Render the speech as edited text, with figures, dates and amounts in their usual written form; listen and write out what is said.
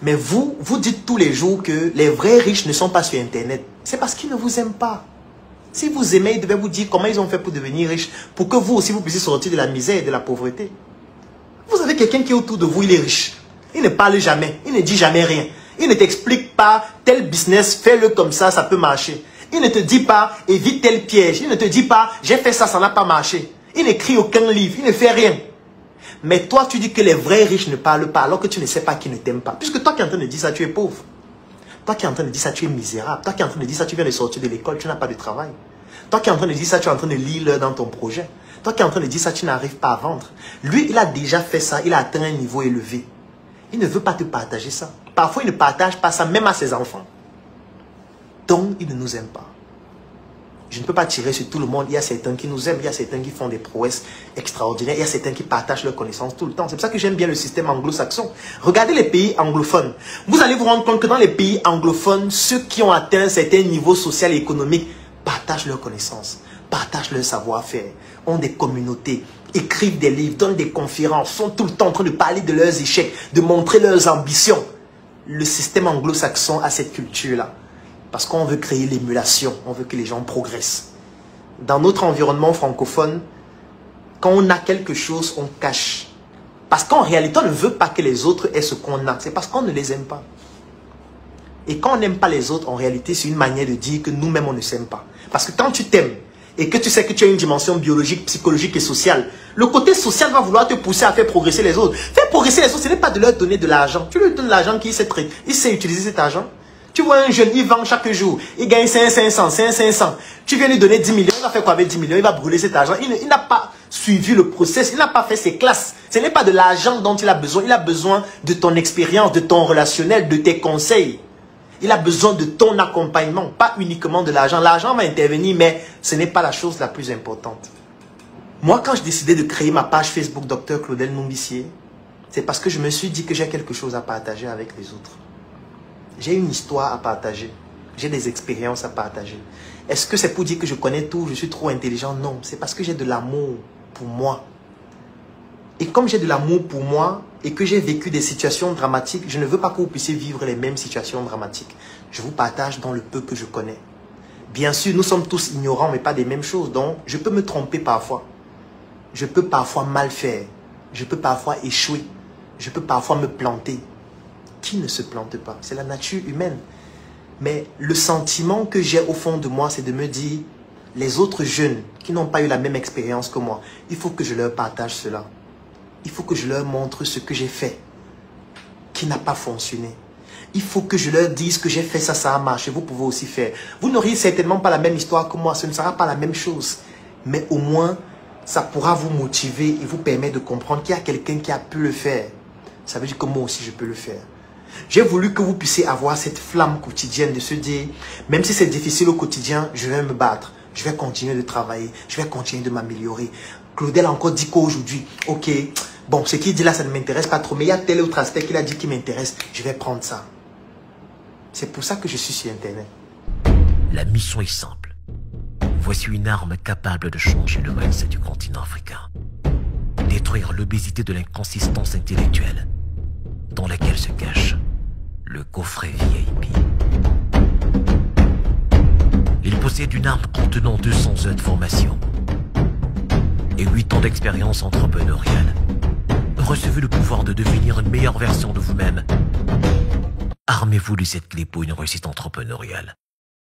Mais vous dites tous les jours que les vrais riches ne sont pas sur Internet. C'est parce qu'ils ne vous aiment pas. Si vous aimez, ils devaient vous dire comment ils ont fait pour devenir riches, pour que vous aussi vous puissiez sortir de la misère et de la pauvreté. Vous avez quelqu'un qui est autour de vous, il est riche. Il ne parle jamais, il ne dit jamais rien. Il ne t'explique pas tel business, fais-le comme ça peut marcher. Il ne te dit pas évite tel piège. Il ne te dit pas j'ai fait ça, ça n'a pas marché. Il n'écrit aucun livre, il ne fait rien. Mais toi, tu dis que les vrais riches ne parlent pas alors que tu ne sais pas qui ne t'aime pas. Puisque toi qui es en train de dire ça, tu es pauvre. Toi qui es en train de dire ça, tu es misérable. Toi qui es en train de dire ça, tu viens de sortir de l'école, tu n'as pas de travail. Toi qui es en train de dire ça, tu es en train de lire l'heure dans ton projet. Toi qui es en train de dire ça, tu n'arrives pas à vendre. Lui, il a déjà fait ça, il a atteint un niveau élevé. Il ne veut pas te partager ça. Parfois, il ne partage pas ça même à ses enfants. Donc, il ne nous aime pas. Je ne peux pas tirer sur tout le monde. Il y a certains qui nous aiment, il y a certains qui font des prouesses extraordinaires, il y a certains qui partagent leurs connaissances tout le temps. C'est pour ça que j'aime bien le système anglo-saxon. Regardez les pays anglophones. Vous allez vous rendre compte que dans les pays anglophones, ceux qui ont atteint un certain niveau social et économique partagent leurs connaissances, partagent leur savoir-faire, ont des communautés, écrivent des livres, donnent des conférences, sont tout le temps en train de parler de leurs échecs, de montrer leurs ambitions. Le système anglo-saxon a cette culture-là. Parce qu'on veut créer l'émulation, on veut que les gens progressent. Dans notre environnement francophone, quand on a quelque chose, on cache. Parce qu'en réalité, on ne veut pas que les autres aient ce qu'on a. C'est parce qu'on ne les aime pas. Et quand on n'aime pas les autres, en réalité, c'est une manière de dire que nous-mêmes, on ne s'aime pas. Parce que quand tu t'aimes et que tu sais que tu as une dimension biologique, psychologique et sociale, le côté social va vouloir te pousser à faire progresser les autres. Faire progresser les autres, ce n'est pas de leur donner de l'argent. Tu lui donnes l'argent qu'il sait utiliser cet argent. Tu vois un jeune, il vend chaque jour, il gagne 500, 500. Tu viens lui donner 10 millions, il va faire quoi avec 10 millions? Il va brûler cet argent. Il n'a pas suivi le process, il n'a pas fait ses classes. Ce n'est pas de l'argent dont il a besoin de ton expérience, de ton relationnel, de tes conseils. Il a besoin de ton accompagnement, pas uniquement de l'argent. L'argent va intervenir, mais ce n'est pas la chose la plus importante. Moi, quand je décidais de créer ma page Facebook Dr Claudel Nombissier, c'est parce que je me suis dit que j'ai quelque chose à partager avec les autres. J'ai une histoire à partager. J'ai des expériences à partager. Est-ce que c'est pour dire que je connais tout, je suis trop intelligent? Non, c'est parce que j'ai de l'amour pour moi. Et comme j'ai de l'amour pour moi et que j'ai vécu des situations dramatiques, je ne veux pas que vous puissiez vivre les mêmes situations dramatiques. Je vous partage dans le peu que je connais. Bien sûr, nous sommes tous ignorants, mais pas des mêmes choses. Donc, je peux me tromper parfois. Je peux parfois mal faire. Je peux parfois échouer. Je peux parfois me planter. Qui ne se plante pas? C'est la nature humaine. Mais le sentiment que j'ai au fond de moi, c'est de me dire, les autres jeunes qui n'ont pas eu la même expérience que moi, il faut que je leur partage cela. Il faut que je leur montre ce que j'ai fait, qui n'a pas fonctionné. Il faut que je leur dise que j'ai fait ça, ça a marché, vous pouvez aussi faire. Vous n'auriez certainement pas la même histoire que moi, ce ne sera pas la même chose. Mais au moins, ça pourra vous motiver et vous permettre de comprendre qu'il y a quelqu'un qui a pu le faire. Ça veut dire que moi aussi, je peux le faire. J'ai voulu que vous puissiez avoir cette flamme quotidienne de se dire, même si c'est difficile au quotidien, je vais me battre. Je vais continuer de travailler. Je vais continuer de m'améliorer. Claudel a encore dit qu'aujourd'hui, ok, bon, ce qu'il dit là, ça ne m'intéresse pas trop, mais il y a tel autre aspect qu'il a dit qui m'intéresse. Je vais prendre ça. C'est pour ça que je suis sur Internet. La mission est simple. Voici une arme capable de changer le mindset du continent africain. Détruire l'obésité de l'inconsistance intellectuelle dans laquelle se cache le coffret VIP. Il possède une arme contenant 200 heures de formation et 8 ans d'expérience entrepreneuriale. Recevez le pouvoir de devenir une meilleure version de vous-même. Armez-vous de cette clé pour une réussite entrepreneuriale.